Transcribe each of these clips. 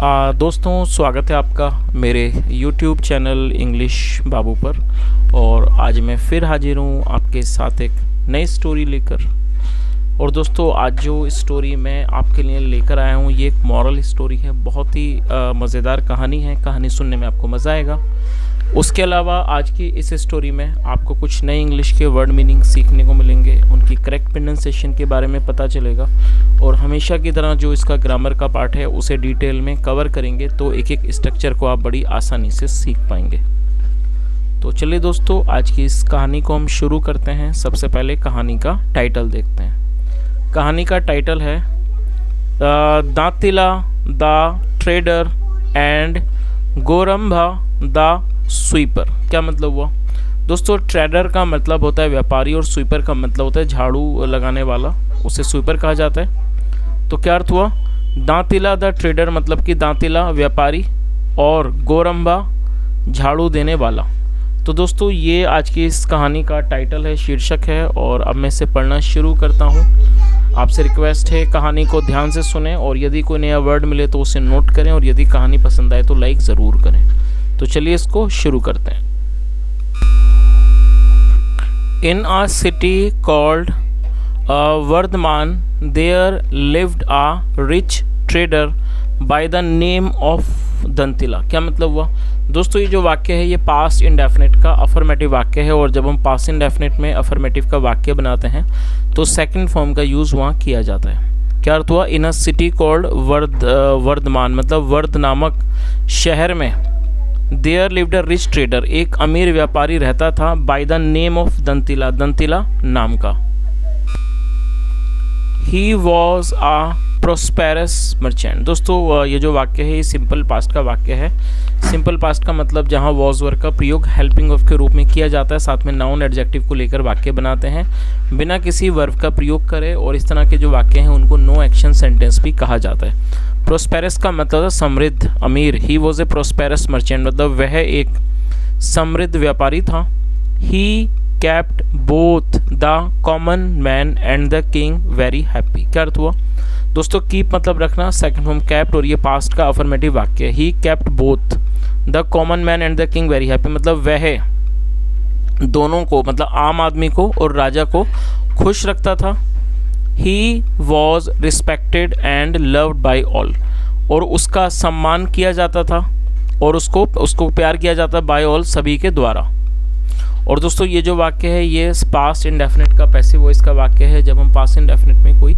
दोस्तों, स्वागत है आपका मेरे YouTube चैनल इंग्लिश बाबू पर। और आज मैं फिर हाजिर हूँ आपके साथ एक नई स्टोरी लेकर। और दोस्तों, आज जो स्टोरी मैं आपके लिए लेकर आया हूँ ये एक मॉरल स्टोरी है। बहुत ही मज़ेदार कहानी है। कहानी सुनने में आपको मज़ा आएगा। उसके अलावा आज की इस स्टोरी में आपको कुछ नए इंग्लिश के वर्ड मीनिंग सीखने को मिलेंगे, उनकी करेक्ट प्रोनाउंसिएशन के बारे में पता चलेगा और हमेशा की तरह जो इसका ग्रामर का पार्ट है उसे डिटेल में कवर करेंगे, तो एक एक स्ट्रक्चर को आप बड़ी आसानी से सीख पाएंगे। तो चलिए दोस्तों, आज की इस कहानी को हम शुरू करते हैं। सबसे पहले कहानी का टाइटल देखते हैं। कहानी का टाइटल है Dantila the trader and Gorambha the sweeper. क्या मतलब हुआ दोस्तों? ट्रेडर का मतलब होता है व्यापारी और स्वीपर का मतलब होता है झाड़ू लगाने वाला, उसे स्वीपर कहा जाता है। तो क्या अर्थ हुआ? दांतिला द ट्रेडर मतलब कि दांतिला व्यापारी और गोरंभा झाड़ू देने वाला। तो दोस्तों, ये आज की इस कहानी का टाइटल है, शीर्षक है। और अब मैं इसे पढ़ना शुरू करता हूँ। आपसे रिक्वेस्ट है कहानी को ध्यान से सुनें और यदि कोई नया वर्ड मिले तो उसे नोट करें और यदि कहानी पसंद आए तो लाइक ज़रूर करें। तो चलिए इसको शुरू करते हैं। In a city called Vardhaman there lived a rich trader by the name of Dantila. क्या मतलब हुआ दोस्तों? ये जो वाक्य है ये पास्ट इंडेफिनिट का अफर्मेटिव वाक्य है और जब हम पास्ट इंडेफिनिट में अफर्मेटिव का वाक्य बनाते हैं तो सेकंड फॉर्म का यूज़ वहाँ किया जाता है। क्या अर्थ हुआ? In a city called Vardhaman मतलब वर्ध नामक शहर में there lived a rich trader, एक अमीर व्यापारी रहता था, by the name of Dantila, Dantila नाम का। He was a prosperous merchant. दोस्तों, ये जो वाक्य है ये सिंपल पास्ट का वाक्य है। सिंपल पास्ट का मतलब जहाँ वॉज वर्ब का प्रयोग हेल्पिंग ऑफ के रूप में किया जाता है, साथ में नाउन एडजेक्टिव को लेकर वाक्य बनाते हैं बिना किसी वर्ब का प्रयोग करे, और इस तरह के जो वाक्य हैं उनको नो एक्शन सेंटेंस भी कहा जाता है। प्रोस्पेरस का मतलब समृद्ध, अमीर। He was a prosperous merchant मतलब वह एक समृद्ध व्यापारी था। He kept both the common man and the king very happy. क्या अर्थ हुआ दोस्तों? कीप मतलब रखना, सेकंड फॉर्म केप्ट, और ये पास्ट का अफर्मेटिव वाक्य है। He kept both the common man and the king very happy मतलब वह दोनों को मतलब आम आदमी को और राजा को खुश रखता था। He was respected and loved by all, और उसका सम्मान किया जाता था और उसको प्यार किया जाता बाय ऑल, सभी के द्वारा। और दोस्तों, ये जो वाक्य है ये पास्ट इंडेफिनिट का पैसिव वॉइस का वाक्य है। जब हम पास्ट इंडेफिनिट में कोई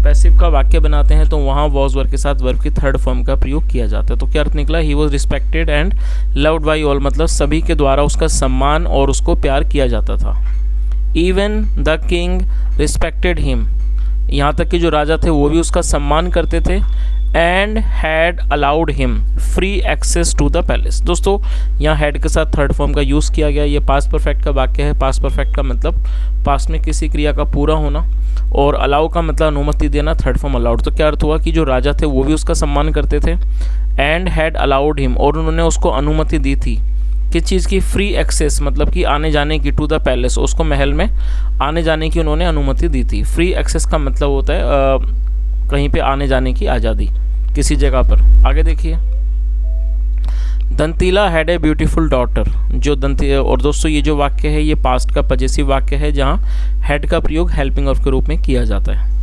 पैसिव का वाक्य बनाते हैं तो वहाँ वॉज वर्ब के साथ वर्ब की थर्ड फॉर्म का प्रयोग किया जाता है। तो क्या अर्थ निकला? He was respected and loved by all मतलब सभी के द्वारा उसका सम्मान और उसको प्यार किया जाता था। Even the king respected him, यहाँ तक कि जो राजा थे वो भी उसका सम्मान करते थे। And had allowed him free access to the palace. दोस्तों, यहाँ हैड के साथ थर्ड फॉर्म का यूज़ किया गया। ये पास्ट परफेक्ट का वाक्य है। पास्ट परफेक्ट का मतलब पास्ट में किसी क्रिया का पूरा होना, और अलाउ का मतलब अनुमति देना, थर्ड फॉर्म अलाउड। तो क्या अर्थ हुआ कि जो राजा थे वो भी उसका सम्मान करते थे। एंड हैड अलाउड हिम और उन्होंने उसको अनुमति दी थी किस चीज़ की? फ्री एक्सेस मतलब कि आने जाने की, टू द पैलेस उसको महल में आने जाने की उन्होंने अनुमति दी थी। फ्री एक्सेस का मतलब होता है कहीं पे आने जाने की आज़ादी किसी जगह पर। आगे देखिए, दंतिला हैड ए ब्यूटीफुल डॉटर। और दोस्तों, ये जो वाक्य है ये पास्ट का पजेसिव वाक्य है जहाँ हैड का प्रयोग हेल्पिंग ऑफ के रूप में किया जाता है।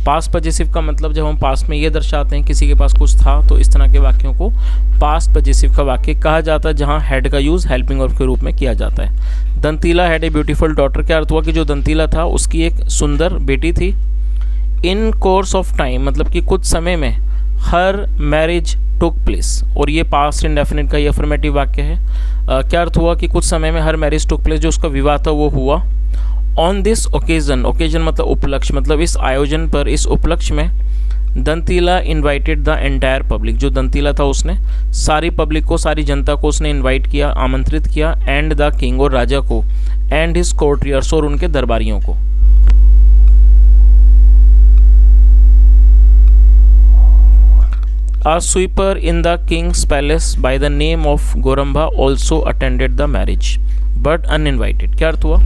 पास्ट पजेसिव का मतलब जब हम पास्ट में ये दर्शाते हैं किसी के पास कुछ था तो इस तरह के वाक्यों को पास्ट पजेसिव का वाक्य कहा जाता है जहाँ हैड का यूज़ हेल्पिंग ऑफ के रूप में किया जाता है। दंतिला हैड ए ब्यूटीफुल डॉटर। क्या अर्थ हुआ कि जो दंतिला था उसकी एक सुंदर बेटी थी। इन कोर्स ऑफ टाइम मतलब कि कुछ समय में हर मैरिज टुक प्लेस, और ये पास्ट इंडेफिनिट का ये अफर्मेटिव वाक्य है। क्या अर्थ हुआ कि कुछ समय में हर मैरिज टुक प्लेस, जो उसका विवाह था वो हुआ। ऑन दिस ओकेजन, ओकेजन मतलब उपलक्ष्य मतलब इस आयोजन पर, इस उपलक्ष्य में दंतिला इन्वाइटेड द एंटायर पब्लिक। जो दंतिला था उसने सारी पब्लिक को, सारी जनता को उसने इन्वाइट किया, आमंत्रित किया। एंड द किंग और राजा को, एंड हिज कोर्टियर्स और उनके दरबारियों को। A sweeper in the king's palace by the name of Goramba also attended the marriage, but uninvited. क्या अर्थ हुआ?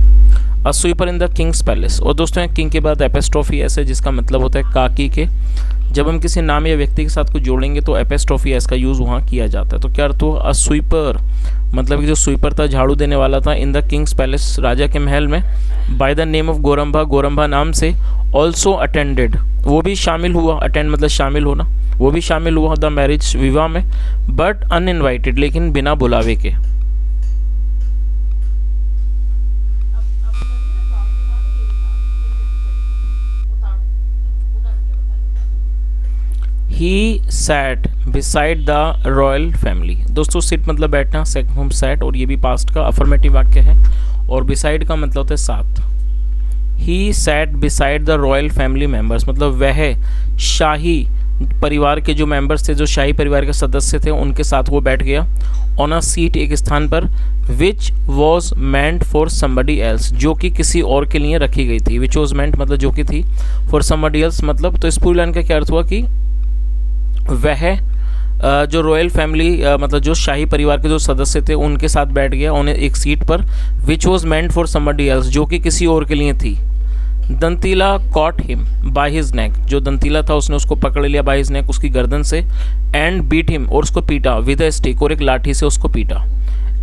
A sweeper in the king's palace। और दोस्तों, किंग के बाद एपिस्ट्रोफी एस है जिसका मतलब होता है काकी के। जब हम किसी नाम या व्यक्ति के साथ कुछ जोड़ेंगे तो एपेस्ट्रोफी एस का यूज़ वहाँ किया जाता है। तो क्या अर्थ हुआ? अ स्वीपर मतलब कि जो स्वीपर था, झाड़ू देने वाला था, इन द किंग्स पैलेस राजा के महल में, बाय द नेम ऑफ गोरंबा, गोरंबा नाम से, ऑल्सो अटेंडेड वो भी शामिल हुआ, अटेंड मतलब शामिल होना, वो भी शामिल हुआ द मैरिज विवाह में, बट अनइनवाइटेड लेकिन बिना बुलावे के। He sat beside the royal family. दोस्तों सिट मतलब बैठना, सेकंड फॉर्म सैट, और ये भी पास्ट का अफर्मेटिव वाक्य है, और बिसाइड का मतलब होता है साथ। He sat beside the royal family members मतलब वह शाही परिवार के जो मेंबर्स थे, जो शाही परिवार के सदस्य थे, उनके साथ वो बैठ गया। ऑन अ सीट एक स्थान पर, which was meant for somebody else जो कि किसी और के लिए रखी गई थी। विच वॉज मेंट मतलब जो कि थी, फॉर समबडी एल्स मतलब, तो इस पूरी लाइन का क्या अर्थ हुआ कि वह जो रॉयल फैमिली मतलब जो शाही परिवार के जो सदस्य थे उनके साथ बैठ गया उन्हें एक सीट पर, which was meant for somebody else जो कि किसी और के लिए थी। Dantila caught him by his neck जो दंतीला था उसने उसको पकड़ लिया, बाय हिज नेक उसकी गर्दन से, एंड बीट हिम और उसको पीटा, विद अ स्टिक और एक लाठी से उसको पीटा,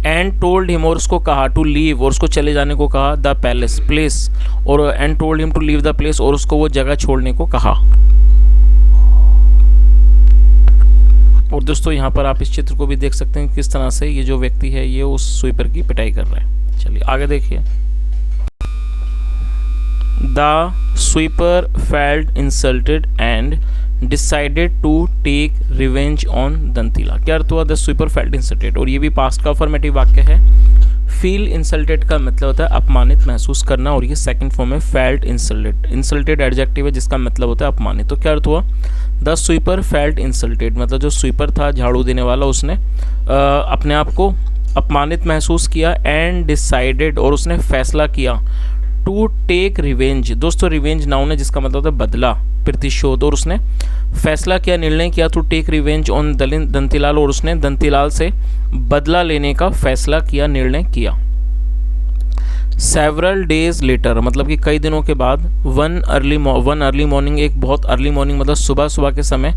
एंड टोल्ड हिम और उसको कहा, टू लीव और उसको चले जाने को कहा, द पैलेस प्लेस और and told him to leave the place और उसको वो जगह छोड़ने को कहा। और दोस्तों यहाँ पर आप इस चित्र को भी देख सकते हैं किस तरह से ये जो व्यक्ति है ये उस स्वीपर की पिटाई कर रहा है। चलिए आगे देखिए। The sweeper felt insulted and decided to take revenge on Dantila. क्या अर्थ हुआ? द स्वीपर फेल्ट इंसल्टेड, और ये भी पास्ट का अफर्मेटिव वाक्य है। फील इंसल्टेड का मतलब होता है अपमानित महसूस करना, और ये सेकंड फॉर्म है फेल्ट इंसल्टेड। इंसल्टेड एडजेक्टिव है जिसका मतलब होता है अपमानित। तो क्या अर्थ हुआ? द स्वीपर फेल्ट इंसल्टेड मतलब जो स्वीपर था झाड़ू देने वाला उसने अपने आप को अपमानित महसूस किया, एंड डिसाइडेड और उसने फैसला किया, टू टेक रिवेंज। दोस्तों रिवेंज नाउन है जिसका मतलब होता है बदला, प्रतिशोध, और उसने फैसला किया, निर्णय किया, टू टेक रिवेंज ऑन दंतीलाल और उसने दंतीलाल से बदला लेने का फैसला किया, निर्णय किया। सेवरल डेज लेटर मतलब कि कई दिनों के बाद, वन अर्ली मॉर्निंग एक बहुत अर्ली मॉर्निंग मतलब सुबह सुबह के समय,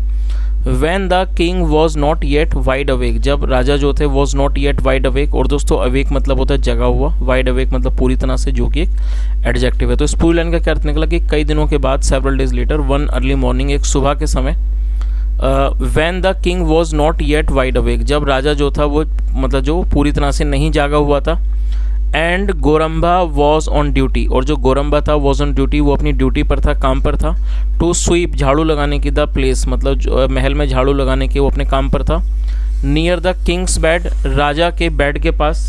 When the king was not yet wide awake जब राजा जो थे was not yet wide awake, और दोस्तों awake मतलब होता है जगा हुआ, wide awake मतलब पूरी तरह से, जो कि एक एडजेक्टिव है। तो इस पूरी लाइन का क्या अर्थ निकला कि कई दिनों के बाद, several days later, one early morning एक सुबह के समय, when the king was not yet wide awake जब राजा जो था वो मतलब जो पूरी तरह से नहीं जागा हुआ था, एंड गोरंबा वॉज ऑन ड्यूटी और जो गोरंबा था वॉज ऑन ड्यूटी वो अपनी ड्यूटी पर था, काम पर था, टू स्वीप झाड़ू लगाने की, द प्लेस मतलब महल में झाड़ू लगाने के वो अपने काम पर था, नियर द किंग्स बेड राजा के बेड के पास,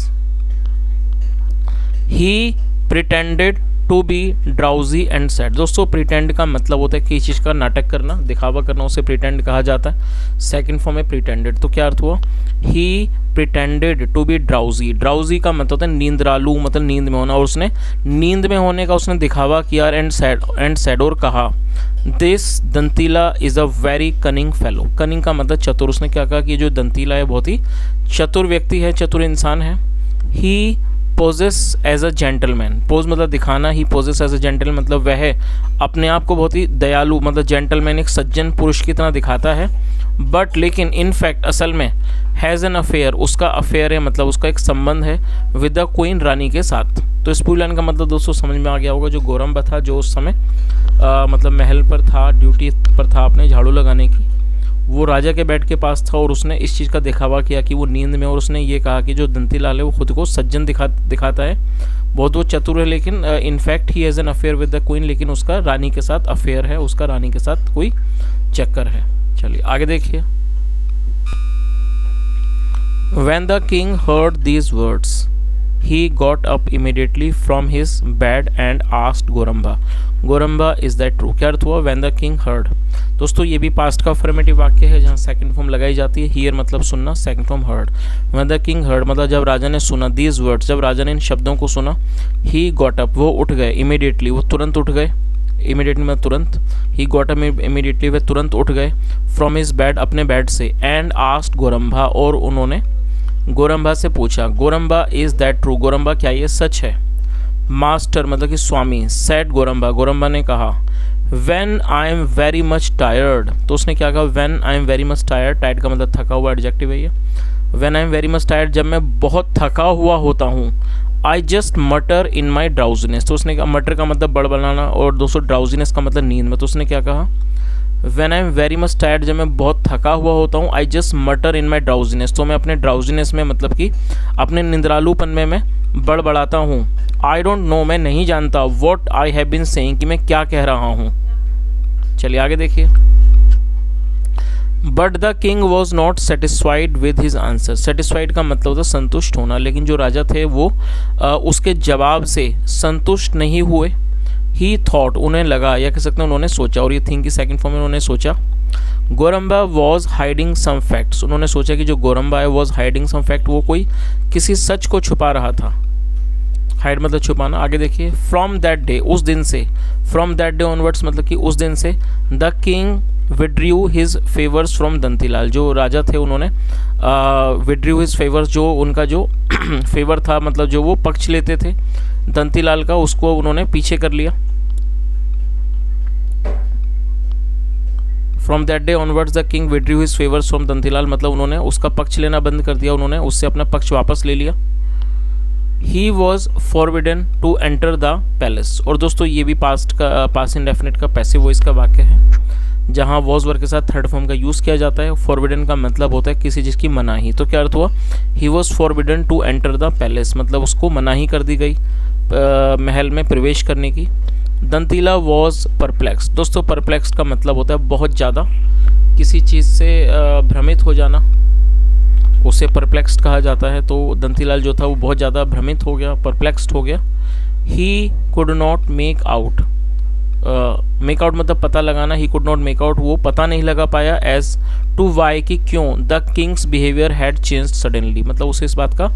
he pretended to be drowsy and sad. दोस्तों प्रिटेंड का मतलब होता है किसी चीज़ का नाटक करना, दिखावा करना, उसे प्रिटेंड कहा जाता है। सेकंड फॉर्म है प्रिटेंडेड। तो क्या अर्थ हुआ? He pretended to be drowsy. Drowsy का मतलब होता है नींद्रालू मतलब नींद में होना, और उसने नींद में होने का उसने दिखावा किया, एंड सैड और कहा, this Dantila is a very cunning fellow. Cunning का मतलब चतुर। उसने क्या कहा कि जो दंतीला है बहुत ही चतुर व्यक्ति है, चतुर इंसान है। He poses as a gentleman. Pose मतलब दिखाना, he poses as a gentleman मतलब वह अपने आप को बहुत ही दयालु मतलब जेंटलमैन एक सज्जन पुरुष की तरह दिखाता है, बट लेकिन इन फैक्ट असल में हैज़ एन अफेयर, उसका अफेयर है मतलब उसका एक संबंध है विद द क्वीन रानी के साथ। तो इस पूरी लाइन का मतलब दोस्तों समझ में आ गया होगा। जो गोरंबा था जो उस समय मतलब महल पर था, ड्यूटी पर था अपने झाड़ू लगाने की, वो राजा के बेड के पास था और उसने इस चीज़ का दिखावा किया कि वो नींद में, और उसने ये कहा कि जो दंतीलाल है वो खुद को सज्जन दिखाता है, बहुत वो चतुर है, लेकिन in fact he has an affair with the queen, लेकिन उसका रानी के साथ अफेयर है, उसका रानी के साथ कोई चक्कर है। चलिए आगे देखिए। When the king heard these words, he got up immediately from his bed and asked Goramba, Goramba, is that true? क्या अर्थ हुआ? When the king heard। दोस्तों ये भी पास्ट का अफर्मेटिव वाक्य है जहाँ सेकंड फॉर्म लगाई जाती है। हियर मतलब सुनना, second form heard। When the king heard मतलब जब राजा ने सुना, these words जब राजा ने इन शब्दों को सुना, he got up वो उठ गए, immediately वो तुरंत उठ गए, इमीडिएटली में तुरंत, ही गॉट अप इमीडिएटली वे तुरंत उठ गए, फ्रॉम हिज बेड अपने बेड से, एंड आस्क्ड गोरंबा और उन्होंने गोरंबा से पूछा, गोरंबा इज दैट ट्रू? गोरंबा क्या ये सच है? मास्टर मतलब कि स्वामी, सेड गोरंबा, गोरंबा ने कहा, when I am very much tired, तो उसने क्या कहा, when I am very much tired, tired का मतलब थका हुआ, एडजेक्टिव है ये। When I am very much tired, जब मैं बहुत थका हुआ होता हूँ, आई जस्ट मटर इन माई ड्राउजीनेस, तो उसने कहा, मटर का मतलब बड़बड़ाना, और दोस्तों ड्राउजीनेस का मतलब नींद में, तो उसने क्या कहा, when I am very much tired, जब मैं बहुत थका हुआ होता हूँ, आई जस्ट मटर इन माई ड्राउजीनेस, तो मैं अपने ड्राउजीनेस में मतलब कि अपने निंद्रालूपन में मैं बड़बड़ाता हूँ। आई डोंट नो, मैं नहीं जानता, what I have been saying, कि मैं क्या कह रहा हूँ। चलिए आगे देखिए। But the king was not satisfied with his answer, satisfied का मतलब होता संतुष्ट होना, लेकिन जो राजा थे वो उसके जवाब से संतुष्ट नहीं हुए। ही थॉट, उन्हें लगा, या कह सकते हैं उन्होंने सोचा, और ये थिंक की सेकंड फॉर्म में उन्होंने सोचा। गोरम्बा वॉज हाइडिंग सम फैक्ट्स, उन्होंने सोचा कि जो गोरम्बा है वॉज हाइडिंग सम फैक्ट, वो कोई किसी सच को छुपा रहा था। हाइड मतलब छुपाना। आगे देखिए, फ्रॉम दैट डे, उस दिन से, फ्रॉम दैट डे ऑनवर्ड्स मतलब कि उस दिन से, the king withdrew his favours from Dantilal, जो राजा थे उन्होंने विड्रीव हिज फेवर्स, जो उनका जो फेवर था, मतलब जो वो पक्ष लेते थे दंतीलाल का, उसको उन्होंने पीछे कर लिया। From that day onwards the king withdrew his favours from Dantilal, मतलब उन्होंने उसका पक्ष लेना बंद कर दिया, उन्होंने उससे अपना पक्ष वापस ले लिया। He was forbidden to enter the palace, और दोस्तों ये भी पास्ट इंडेफिनिट का पैसिव वॉइस का वाक्य है, जहाँ वॉज वर्ड के साथ थर्ड फॉर्म का यूज़ किया जाता है। फॉरबिडन का मतलब होता है किसी चीज़ की मनाही, तो क्या अर्थ हुआ, he was forbidden to enter the palace, मतलब उसको मनाही कर दी गई महल में प्रवेश करने की। दंतीला वॉज परप्लेक्स, दोस्तों परप्लेक्स का मतलब होता है बहुत ज़्यादा किसी चीज़ से भ्रमित हो जाना, उसे परप्लेक्स्ड कहा जाता है। तो दंतीलाल जो था वो बहुत ज़्यादा भ्रमित हो गया, परप्लेक्स्ड हो गया। He could not make out, make out मतलब पता लगाना, he could not make out, वो पता नहीं लगा पाया, एज टू वाई, कि क्यों, the Kings behaviour had changed suddenly, मतलब उसे इस बात का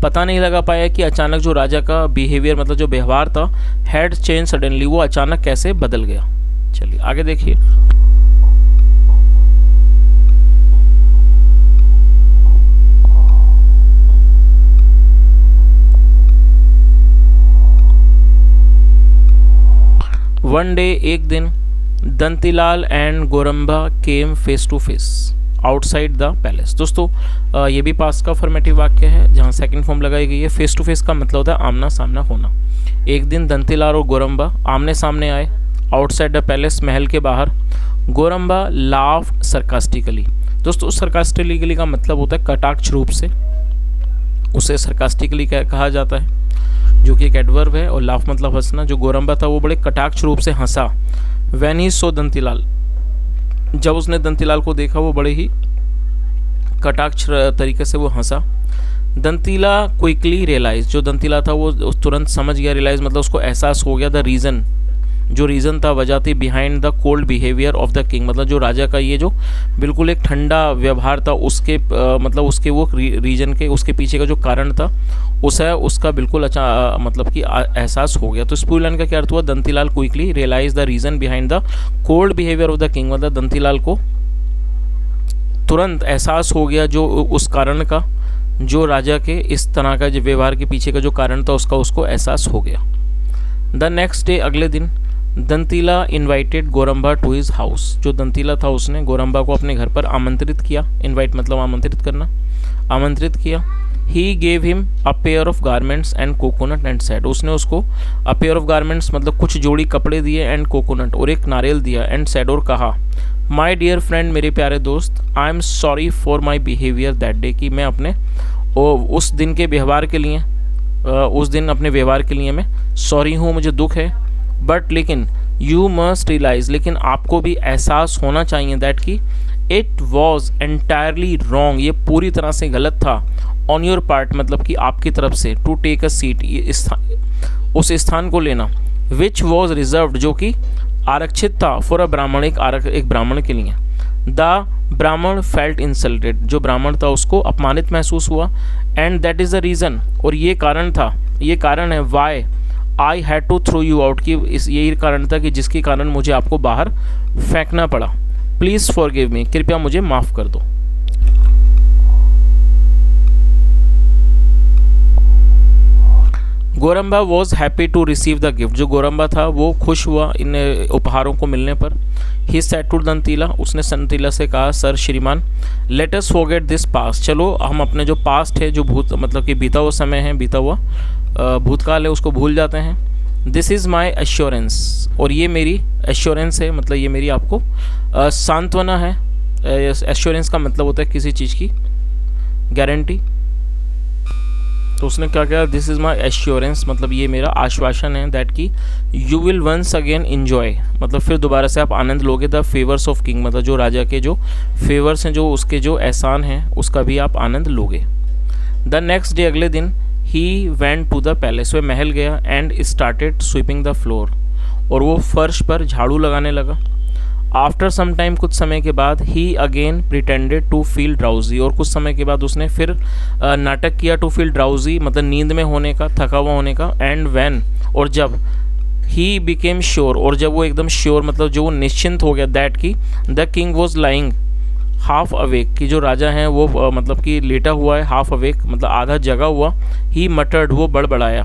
पता नहीं लगा पाया कि अचानक जो राजा का बिहेवियर मतलब जो व्यवहार था, हैड चेंज सडनली, वो अचानक कैसे बदल गया। चलिए आगे देखिए। वन डे, एक दिन, Dantilal and Gorambha came face to face outside the palace. दोस्तों ये भी पास्ट का फॉर्मेटिव वाक्य है जहाँ सेकंड फॉर्म लगाई गई है। फेस टू फेस का मतलब होता है आमना सामना होना। एक दिन दंतीलाल और गोरम्बा आमने सामने आए आउटसाइड द पैलेस, महल के बाहर। गोरम्बा लाफ्ड सरकास्टिकली, दोस्तों सरकास्टिकली का मतलब होता है कटाक्ष रूप से, उसे सरकास्टिकली कहा जाता है, जो कि एक एडवर्ब है, और लाफ मतलब हंसना। जो गोरम्बा था वो बड़े कटाक्ष रूप से हंसा। व्हेन ही सो दंतीलाल, जब उसने दंतीलाल को देखा वो बड़े ही कटाक्ष तरीके से वो हंसा। दंतीला क्विकली रियलाइज, जो दंतीला था वो तुरंत समझ गया, रियलाइज मतलब उसको एहसास हो गया, द रीज़न, जो रीज़न था, वजह थी, behind the cold behaviour of the king, मतलब जो राजा का ये जो बिल्कुल एक ठंडा व्यवहार था, उसके मतलब उसके वो रीजन के, उसके पीछे का जो कारण था उसे उसका बिल्कुल अच्छा मतलब कि एहसास हो गया। तो इस पूरी लाइन का क्या अर्थ हुआ, Dantilal quickly realise the reason behind the cold behaviour of the king, मतलब दंतीलाल को तुरंत एहसास हो गया जो उस कारण का, जो राजा के इस तरह का जो व्यवहार के पीछे का जो कारण था उसका उसको एहसास हो गया। द नेक्स्ट डे, अगले दिन, दंतीला इन्वाइटेड गोरम्बा टू हिज हाउस, जो दंतीला था उसने गोरम्बा को अपने घर पर आमंत्रित किया। इन्वाइट मतलब आमंत्रित करना, आमंत्रित किया। He gave him a pair of garments and coconut and said, उसने उसको अ पेयर ऑफ गारमेंट्स मतलब कुछ जोड़ी कपड़े दिए, एंड कोकोनट और एक नारियल दिया, एंड सेड और कहा, माई डियर फ्रेंड, मेरे प्यारे दोस्त, I am sorry for my behaviour that day, कि मैं अपने उस दिन के व्यवहार के लिए, उस दिन अपने व्यवहार के लिए मैं सॉरी हूँ, मुझे दुख है। बट लेकिन यू मस्ट रियलाइज, लेकिन आपको भी एहसास होना चाहिए, दैट कि इट वॉज एंटायरली रॉन्ग, ये पूरी तरह से गलत था, ऑन योर पार्ट मतलब कि आपकी तरफ से, टू टेक अ सीट, उस स्थान को लेना, विच वॉज रिजर्व्ड, जो कि आरक्षित था, फॉर अ ब्राह्मण, एक ब्राह्मण के लिए। द ब्राह्मण फेल्ट इंसल्टेड, जो ब्राह्मण था उसको अपमानित महसूस हुआ। And that is the reason, और ये कारण था, ये कारण है, why I had to throw you out, की यही कारण था कि जिसके कारण मुझे आपको बाहर फेंकना पड़ा। प्लीज़ फॉरगिव मी, कृपया मुझे माफ़ कर दो। Gorambha was happy to receive the gift, जो गोरम्बा था वो खुश हुआ इन उपहारों को मिलने पर। ही सेड टू दंतीला, उसने दंतीला से कहा, सर श्रीमान, let us forget this past, चलो हम अपने जो पास्ट है, जो भूत मतलब कि बीता हुआ समय है, बीता हुआ भूतकाल है, उसको भूल जाते हैं। दिस इज़ माई एश्योरेंस, और ये मेरी एश्योरेंस है, मतलब ये मेरी आपको सांत्वना है। एश्योरेंस का मतलब होता है किसी चीज़ की गारंटी। तो उसने क्या कहा, दिस इज़ माई एश्योरेंस, मतलब ये मेरा आश्वासन है, दैट कि you will once again enjoy, मतलब फिर दोबारा से आप आनंद लोगे, द फेवर्स ऑफ किंग, मतलब जो राजा के जो फेवर्स हैं, जो उसके जो एहसान हैं, उसका भी आप आनंद लोगे। द नेक्स्ट डे, अगले दिन, he went to the palace, वह महल गया, and started sweeping the floor, और वो फर्श पर झाड़ू लगाने लगा। आफ्टर सम टाइम, कुछ समय के बाद, he again pretended to feel drowsy, और कुछ समय के बाद उसने फिर नाटक किया, टू फील ड्राउजी मतलब नींद में होने का, थका हुआ होने का। एंड व्हेन, और जब, ही बिकेम श्योर, और जब वो एकदम श्योर मतलब जो वो निश्चिंत हो गया, दैट कि the king was lying half awake, कि जो राजा हैं वो मतलब कि लेटा हुआ है, हाफ अवेक मतलब आधा जगा हुआ। ही मटर्ड, वो बड़बड़ाया।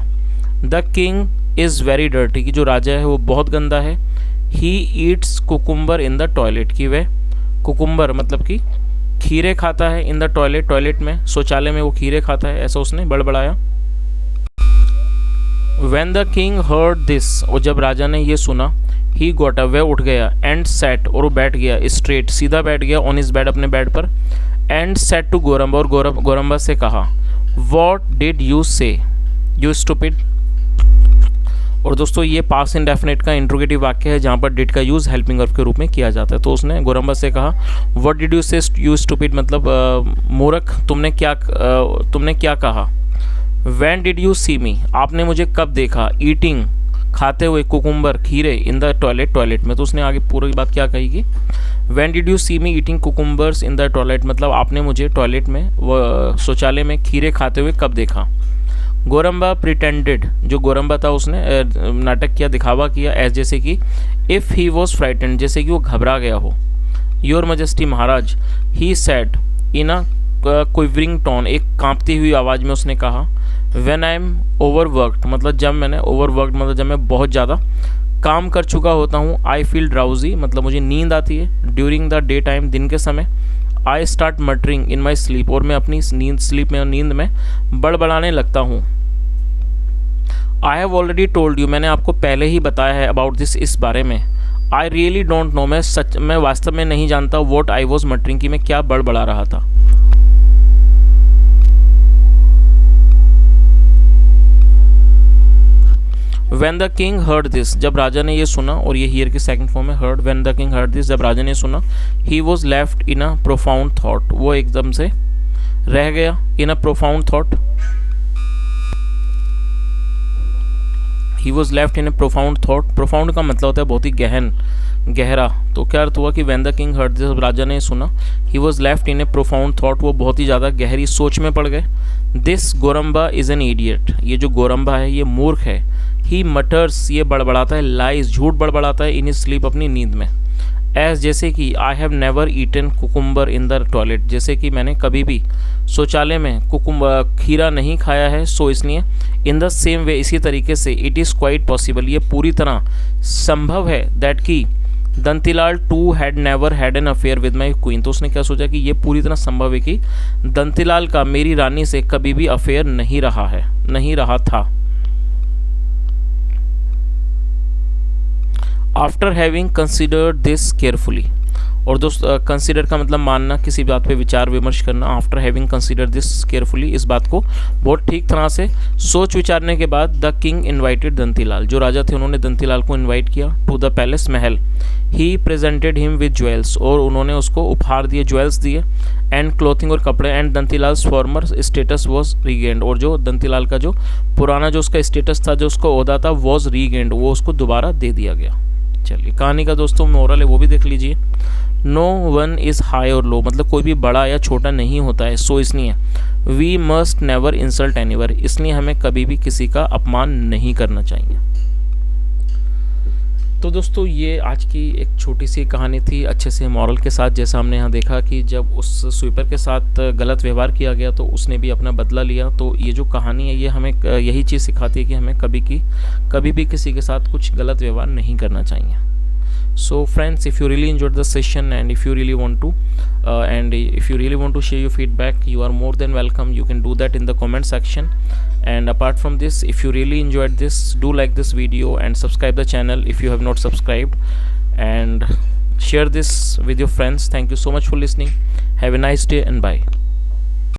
The king is very dirty, कि जो राजा है वो बहुत गंदा है। He eats cucumber in the toilet, कि वह कुकुम्बर मतलब कि खीरे खाता है, इन द टॉयलेट, टॉयलेट में, शौचालय में वो खीरे खाता है, ऐसा उसने बड़बड़ाया। When the king heard this, और जब राजा ने ये सुना, ही गॉट अप, वह उठ गया, एंड सेट, और वो बैठ गया, स्ट्रेट सीधा बैठ गया, ऑन हिज बेड, अपने बेड पर। एंड सेट टू गोरम्बा, और गोरम्बा से कहा, व्हाट डिड यू से यू स्टूपिड। और दोस्तों ये पास्ट इंडेफिनिट का इंट्रोगेटिव वाक्य है, जहाँ पर डिड का यूज़ हेल्पिंग वर्ब के रूप में किया जाता है। तो उसने गोरम्बा से कहा, व्हाट डिड यू से यू स्टूपिड, मतलब मूर्ख, तुमने क्या कहा। व्हेन डिड यू सी मी, आपने मुझे कब देखा। ईटिंग, खाते हुए, कुकुम्बर खीरे, इन द टॉयलेट, टॉयलेट में। तो उसने आगे पूरी बात क्या कही कि when did you see me eating cucumbers in the toilet, मतलब आपने मुझे टॉयलेट में, शौचालय में खीरे खाते हुए कब देखा। गोरम्बा प्रिटेंडेड, जो गोरम्बा था उसने नाटक किया, दिखावा किया, एज जैसे कि इफ़ ही वॉज फ्राइटेंड, जैसे कि वो घबरा गया हो। Your majesty, Maharaj. He said in a quivering tone, एक कांपती हुई आवाज़ में उसने कहा, व्हेन आई एम ओवरवर्कड, मतलब जब मैंने ओवरवर्कड मतलब जब मैं बहुत ज़्यादा काम कर चुका होता हूँ। आई फील ड्राउजी, मतलब मुझे नींद आती है। ड्यूरिंग द डे टाइम, दिन के समय। I start muttering in my sleep, और मैं अपनी नींद में बड़बड़ाने लगता हूँ। I have already told you, मैंने आपको पहले ही बताया है, अबाउट दिस, इस बारे में। आई रियली डोंट नो, मैं वास्तव में नहीं जानता, वॉट आई वॉज मटरिंग, कि मैं क्या बड़बड़ा रहा था। When the king heard this, जब राजा ने ये सुना, और ये हियर की सेकंड फॉर्म है heard, when the king heard this, जब राजा ने सुना, he was left in a profound thought, वो एकदम से रह गया, in a profound thought, he was left in a profound thought। profound का मतलब होता है बहुत ही गहरा। तो क्या अर्थ हुआ कि when the king heard this, जब राजा ने सुना, he was left in a profound thought, वो बहुत ही ज़्यादा गहरी सोच में पड़ गए। this गोरम्बा is an idiot, ये जो गोरम्बा है ये मूर्ख है। ही मटर्स, ये बड़बड़ाता है, लाइज, झूठ बड़बड़ाता है, इन हिज स्लीप, अपनी नींद में। एज, जैसे कि I have never eaten cucumber in the toilet, जैसे कि मैंने कभी भी शौचालय में खीरा नहीं खाया है। सो इसलिए, इन द सेम वे, इसी तरीके से, इट इज़ क्वाइट पॉसिबल, ये पूरी तरह संभव है, दैट कि Dantilal too had never had an affair with my queen. तो उसने क्या सोचा कि ये पूरी तरह संभव है कि दंतीलाल का मेरी रानी से कभी भी अफेयर नहीं रहा था। After having considered this carefully, और दोस्त कंसिडर का मतलब मानना, किसी बात पे विचार विमर्श करना। After having consider this carefully, इस बात को बहुत ठीक तरह से सोच विचारने के बाद, द किंग इन्वाइटेड दंतीलाल, जो राजा थे उन्होंने दंतीलाल को इन्वाइट किया, to the palace, Mahal. He presented him with jewels, और उन्होंने उसको उपहार दिए, ज्वेल्स दिए, एंड क्लोथिंग, और कपड़े। And Dantilal former status was regained, और जो दंतीलाल का जो पुराना जो उसका स्टेटस था, जो उसका ओहदा था, वॉज रीगेंड, वो उसको दोबारा दे दिया गया। चलिए, कहानी का दोस्तों मोरल है वो भी देख लीजिए। नो वन इज़ हाई और लो, मतलब कोई भी बड़ा या छोटा नहीं होता है। सो इसलिए we must never insult anyone, इसलिए हमें कभी भी किसी का अपमान नहीं करना चाहिए। तो दोस्तों ये आज की एक छोटी सी कहानी थी अच्छे से मॉरल के साथ। जैसा हमने यहाँ देखा कि जब उस स्वीपर के साथ गलत व्यवहार किया गया तो उसने भी अपना बदला लिया। तो ये जो कहानी है ये हमें यही चीज़ सिखाती है कि हमें कभी भी किसी के साथ कुछ गलत व्यवहार नहीं करना चाहिए। So friends, if you really enjoyed the session and if you really want to share your feedback, you are more than welcome. You can do that in the comment section. And apart from this, if you really enjoyed this, do like this video and subscribe the channel if you have not subscribed, and share this with your friends. Thank you so much for listening. Have a nice day and bye.